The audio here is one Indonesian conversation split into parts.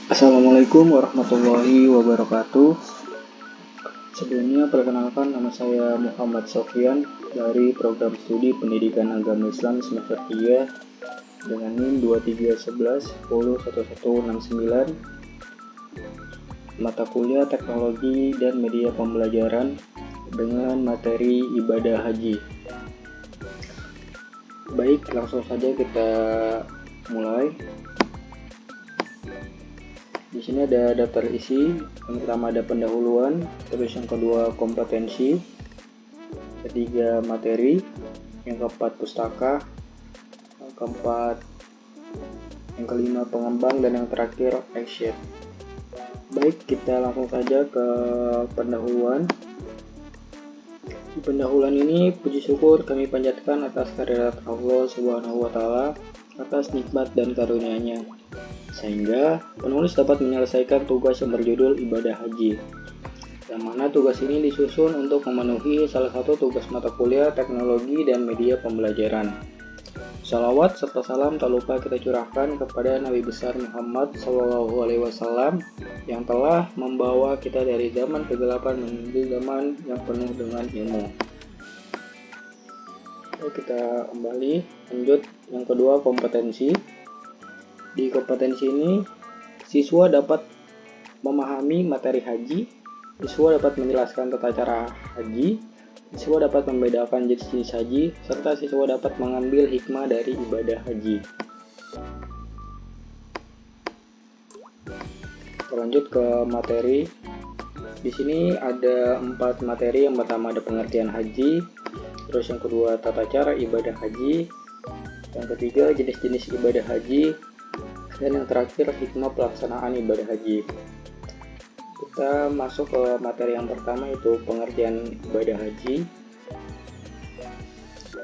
Assalamualaikum warahmatullahi wabarakatuh. Sebelumnya perkenalkan, nama saya Muhammad Sofyan dari program studi Pendidikan Agama Islam semester 3 dengan NIM 2311101169, mata kuliah Teknologi dan Media Pembelajaran dengan materi ibadah haji. Baik, langsung saja kita mulai. Di sini ada daftar isi. Yang pertama ada pendahuluan, terus yang kedua kompetensi, ketiga materi, yang keempat pustaka, yang kelima pengembang, dan yang terakhir action. Baik, kita langsung saja ke pendahuluan. Di pendahuluan ini puji syukur kami panjatkan atas kehadirat Allah Subhanahu wa Ta'ala atas nikmat dan karunia-Nya, sehingga penulis dapat menyelesaikan tugas yang berjudul ibadah haji, yang mana tugas ini disusun untuk memenuhi salah satu tugas mata kuliah Teknologi dan Media Pembelajaran. Salawat serta salam tak lupa kita curahkan kepada Nabi besar Muhammad SAW yang telah membawa kita dari zaman kegelapan menuju zaman yang penuh dengan ilmu. Oke, kita kembali lanjut. Yang kedua, kompetensi. Di kompetensi ini, siswa dapat memahami materi haji, siswa dapat menjelaskan tata cara haji, siswa dapat membedakan jenis haji, serta siswa dapat mengambil hikmah dari ibadah haji. Lanjut ke materi. Di sini ada 4 materi. Yang pertama ada pengertian haji, terus yang kedua tata cara ibadah haji, yang ketiga jenis-jenis ibadah haji, dan yang terakhir hikmah pelaksanaan ibadah haji. Kita masuk ke materi yang pertama, yaitu pengertian ibadah haji.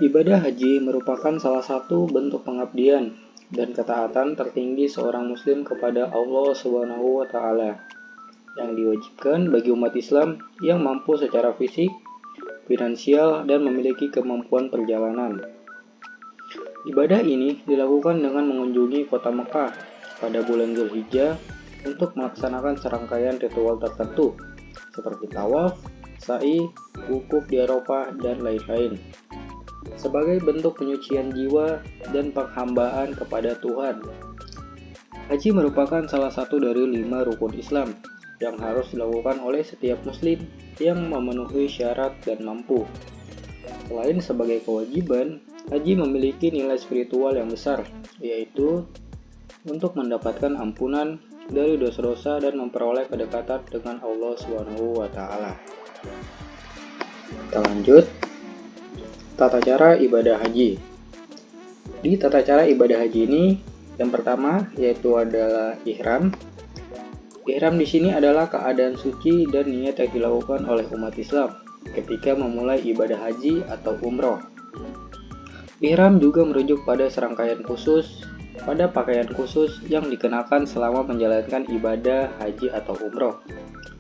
Ibadah haji merupakan salah satu bentuk pengabdian dan ketaatan tertinggi seorang muslim kepada Allah Subhanahu wa Ta'ala yang diwajibkan bagi umat Islam yang mampu secara fisik, finansial, dan memiliki kemampuan perjalanan. Ibadah ini dilakukan dengan mengunjungi kota Mekah pada bulan Zulhijjah untuk melaksanakan serangkaian ritual tertentu seperti tawaf, sa'i, wukuf di Arafah, dan lain-lain, sebagai bentuk penyucian jiwa dan penghambaan kepada Tuhan. Haji merupakan salah satu dari 5 rukun Islam yang harus dilakukan oleh setiap muslim yang memenuhi syarat dan mampu. Selain sebagai kewajiban, haji memiliki nilai spiritual yang besar, yaitu untuk mendapatkan ampunan dari dosa-dosa dan memperoleh kedekatan dengan Allah Subhanahu wa Ta'ala. Kita lanjut. Tata cara ibadah haji. Di tata cara ibadah haji ini, yang pertama yaitu adalah ihram. Ihram di sini adalah keadaan suci dan niat yang dilakukan oleh umat Islam ketika memulai ibadah haji atau umroh. Ihram juga merujuk pada serangkaian khusus pada pakaian khusus yang dikenakan selama menjalankan ibadah haji atau umroh,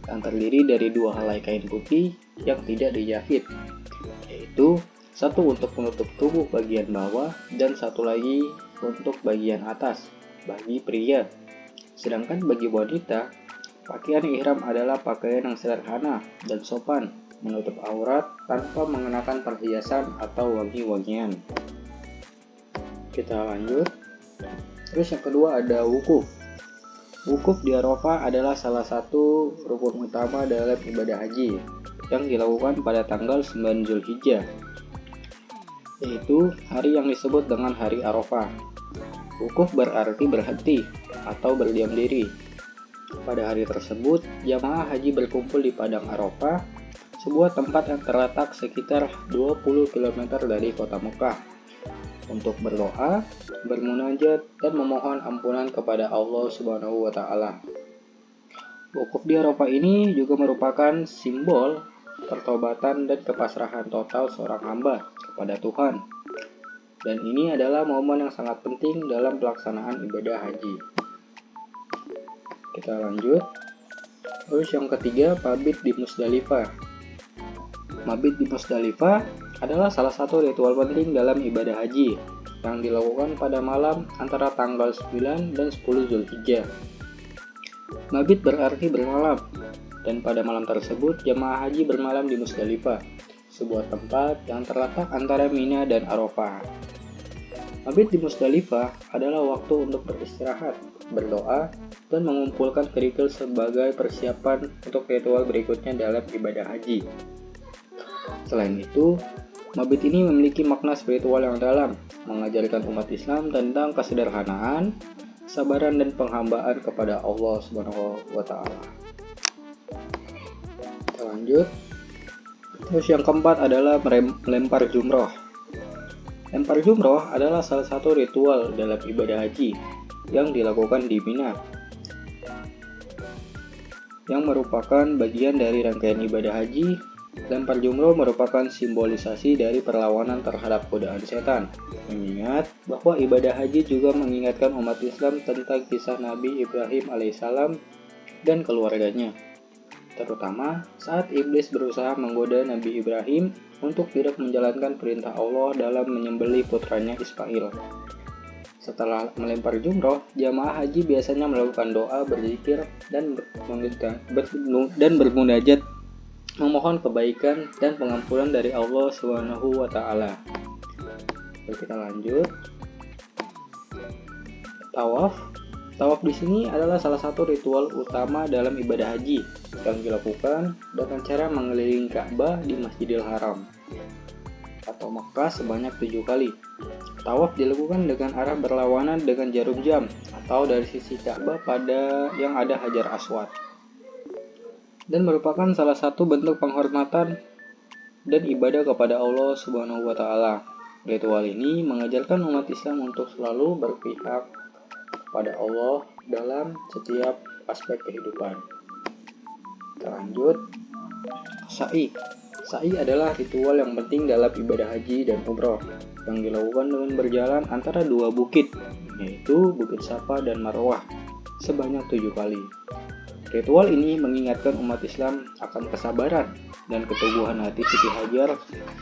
yang terdiri dari 2 helai kain putih yang tidak dijahit, yaitu satu untuk menutup tubuh bagian bawah dan satu lagi untuk bagian atas bagi pria. Sedangkan bagi wanita, pakaian ihram adalah pakaian yang sederhana dan sopan, menutup aurat tanpa mengenakan perhiasan atau wangi-wangian. Kita lanjut. Terus yang kedua ada wukuf. Wukuf di Arafah adalah salah satu rukun utama dalam ibadah haji yang dilakukan pada tanggal 9 Zulhijjah, yaitu hari yang disebut dengan hari Arafah. Wukuf berarti berhenti atau berdiam diri. Pada hari tersebut, jamaah haji berkumpul di Padang Arafah, sebuah tempat yang terletak sekitar 20 km dari kota Mekah, untuk berdoa, bermunajat, dan memohon ampunan kepada Allah Subhanahu wa Ta'ala. Wukuf di Arafah ini juga merupakan simbol pertobatan dan kepasrahan total seorang hamba kepada Tuhan. Dan ini adalah momen yang sangat penting dalam pelaksanaan ibadah haji. Kita lanjut. Terus yang ketiga, mabit di Musdalifah. Mabit di Musdalifah adalah salah satu ritual penting dalam ibadah haji yang dilakukan pada malam antara tanggal 9 dan 10 Zulhijjah. Mabit berarti bermalam, dan pada malam tersebut jamaah haji bermalam di Musdalifah, sebuah tempat yang terletak antara Mina dan Arafah. Mabit di Musdalifah adalah waktu untuk beristirahat, berdoa, dan mengumpulkan kerikil sebagai persiapan untuk ritual berikutnya dalam ibadah haji. Selain itu, mabit ini memiliki makna spiritual yang dalam, mengajarkan umat Islam tentang kesederhanaan, kesabaran, dan penghambaan kepada Allah SWT. Kita lanjut. Terus yang keempat adalah melempar jumroh. Lempar jumroh adalah salah satu ritual dalam ibadah haji yang dilakukan di Mina, yang merupakan bagian dari rangkaian ibadah haji. Lempar jumroh merupakan simbolisasi dari perlawanan terhadap godaan setan, mengingat bahwa ibadah haji juga mengingatkan umat Islam tentang kisah Nabi Ibrahim alaihissalam dan keluarganya, terutama saat iblis berusaha menggoda Nabi Ibrahim untuk tidak menjalankan perintah Allah dalam menyembelih putranya Ismail. Setelah melempar jumroh, jamaah haji biasanya melakukan doa, berzikir, dan bermunajat, memohon kebaikan dan pengampunan dari Allah SWT. Oke, kita lanjut. Tawaf. Tawaf di sini adalah salah satu ritual utama dalam ibadah haji yang dilakukan dengan cara mengelilingi Ka'bah di Masjidil Haram atau Makkah sebanyak 7 kali. Tawaf dilakukan dengan arah berlawanan dengan jarum jam atau dari sisi Ka'bah pada yang ada Hajar Aswad, dan merupakan salah satu bentuk penghormatan dan ibadah kepada Allah SWT. Ritual ini mengajarkan umat Islam untuk selalu berpihak pada Allah dalam setiap aspek kehidupan. Kita lanjut. Sa'i. Sa'i adalah ritual yang penting dalam ibadah haji dan umroh yang dilakukan dengan berjalan antara dua bukit, yaitu Bukit Safa dan Marwah, sebanyak 7 kali. Ritual ini mengingatkan umat Islam akan kesabaran dan keteguhan hati Siti Hajar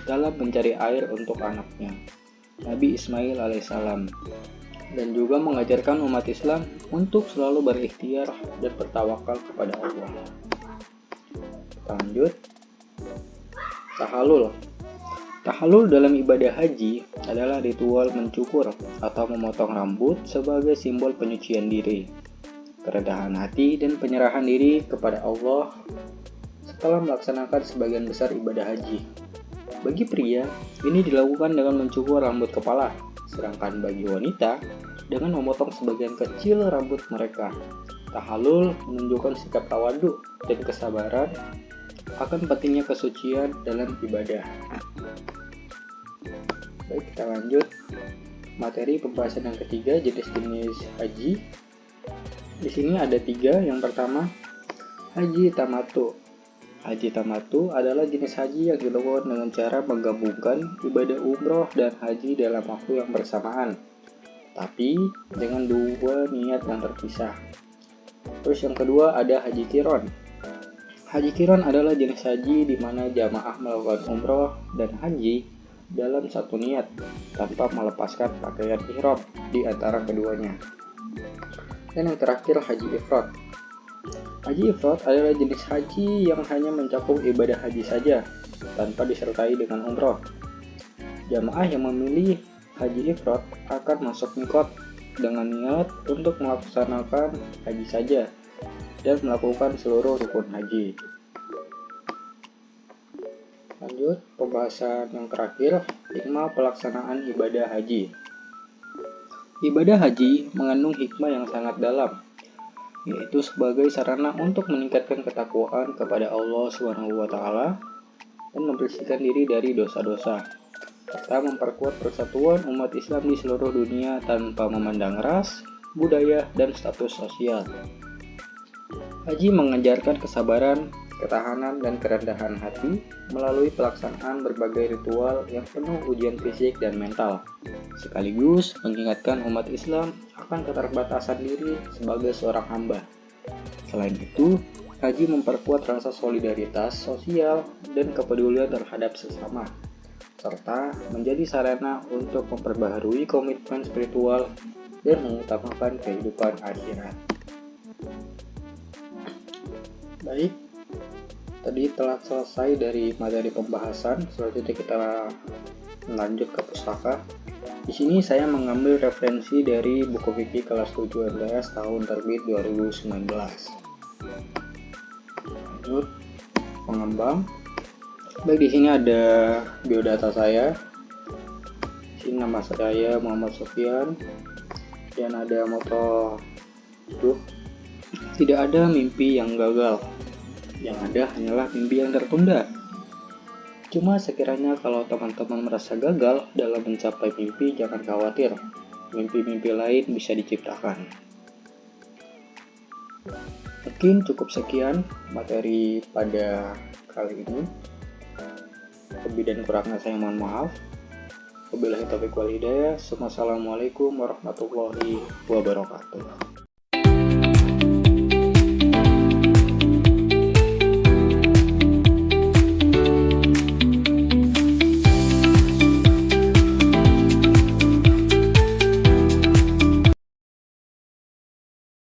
dalam mencari air untuk anaknya, Nabi Ismail alaihissalam, dan juga mengajarkan umat Islam untuk selalu berikhtiar dan bertawakal kepada Allah. Lanjut. Tahallul. Tahallul dalam ibadah haji adalah ritual mencukur atau memotong rambut sebagai simbol penyucian diri, kerendahan hati, dan penyerahan diri kepada Allah setelah melaksanakan sebagian besar ibadah haji. Bagi pria, ini dilakukan dengan mencukur rambut kepala, sedangkan bagi wanita dengan memotong sebagian kecil rambut mereka. Tahallul menunjukkan sikap tawadhu dan kesabaran akan pentingnya kesucian dalam ibadah. Baik, kita lanjut. Materi pembahasan yang ketiga, jenis-jenis haji. Di sini ada 3. Yang pertama, haji tamatu. Haji tamatu adalah jenis haji yang dilakukan dengan cara menggabungkan ibadah umroh dan haji dalam waktu yang bersamaan, tapi dengan 2 niat yang terpisah. Terus yang kedua ada haji qiron. Haji qiron adalah jenis haji di mana jamaah melakukan umroh dan haji dalam satu niat tanpa melepaskan pakaian ihram di antara keduanya. Dan yang terakhir haji ifrad. Haji ifrad adalah jenis haji yang hanya mencakup ibadah haji saja tanpa disertai dengan umroh. Jamaah yang memilih haji ifrad akan masuk mikot dengan niat untuk melaksanakan haji saja dan melakukan seluruh rukun haji. Lanjut, pembahasan yang terakhir, hikmah pelaksanaan ibadah haji. Ibadah haji mengandung hikmah yang sangat dalam, yaitu sebagai sarana untuk meningkatkan ketakwaan kepada Allah SWT dan membersihkan diri dari dosa-dosa, serta memperkuat persatuan umat Islam di seluruh dunia tanpa memandang ras, budaya, dan status sosial. Haji mengajarkan kesabaran, ketahanan, dan kerendahan hati melalui pelaksanaan berbagai ritual yang penuh ujian fisik dan mental, sekaligus mengingatkan umat Islam akan keterbatasan diri sebagai seorang hamba. Selain itu, haji memperkuat rasa solidaritas sosial dan kepedulian terhadap sesama, serta menjadi sarana untuk memperbaharui komitmen spiritual dan mengutamakan kehidupan akhirat. Baik, tadi telah selesai dari materi pembahasan. Selanjutnya kita lanjut ke pustaka. Di sini saya mengambil referensi dari buku fikih kelas 7 MTS tahun terbit 2019. Lanjut, pengembang. Baik, di sini ada biodata saya. Di sini nama saya Muhammad Sofyan dan ada moto hidup. Tidak ada mimpi yang gagal. Yang ada hanyalah mimpi yang tertunda. Cuma sekiranya kalau teman-teman merasa gagal dalam mencapai mimpi, jangan khawatir. Mimpi-mimpi lain bisa diciptakan. Mungkin cukup sekian materi pada kali ini. Lebih dan kurangnya saya mohon maaf. Wabillahi taufiq wal hidayah. Assalamualaikum warahmatullahi wabarakatuh.